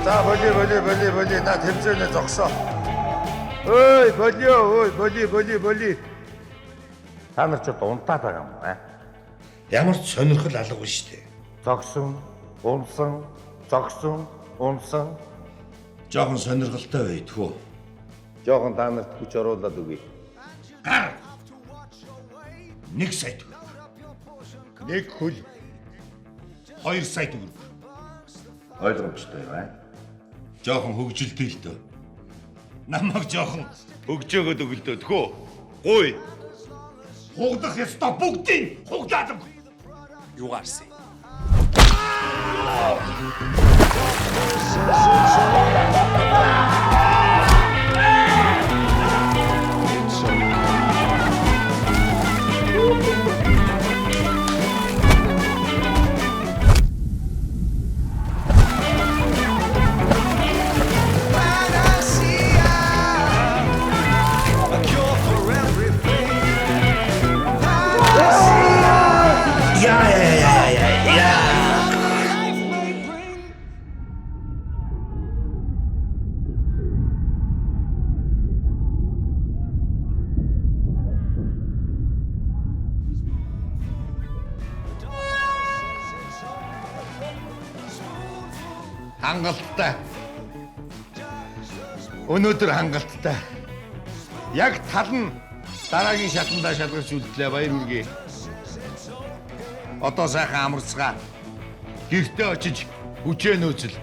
За боли над хэмжээний зогсоо. Ой, боли. Та нар ч унтаад байгаа юм аа. Ямар ч сонирхол алгагүй шүү дээ. Зогсон, унсан. Жохон сонирхолтой байдгүй. Жохон та нарт хүч оруулаад өгье. Гар. 1 сая төгрөг. 1 хөл. 2 сая төгрөг. Ойлгомжтой бай. Жохон хөгжилтэй л дөө. Намайг жохон Өгчөөгөөд өгөлдөө тхөө. Гуй. хугдах ёстой бүгдийг хугдаад өг. Юугаарсан? Хангалттай. Өнөөдөр хангалттай. Яг тал нь дараагийн шатандаа шалгаж үлдлээ баяр хүргэе. Одоо сайхан амарцгаа. Гэртээ очиж хүчээ нөөцөл.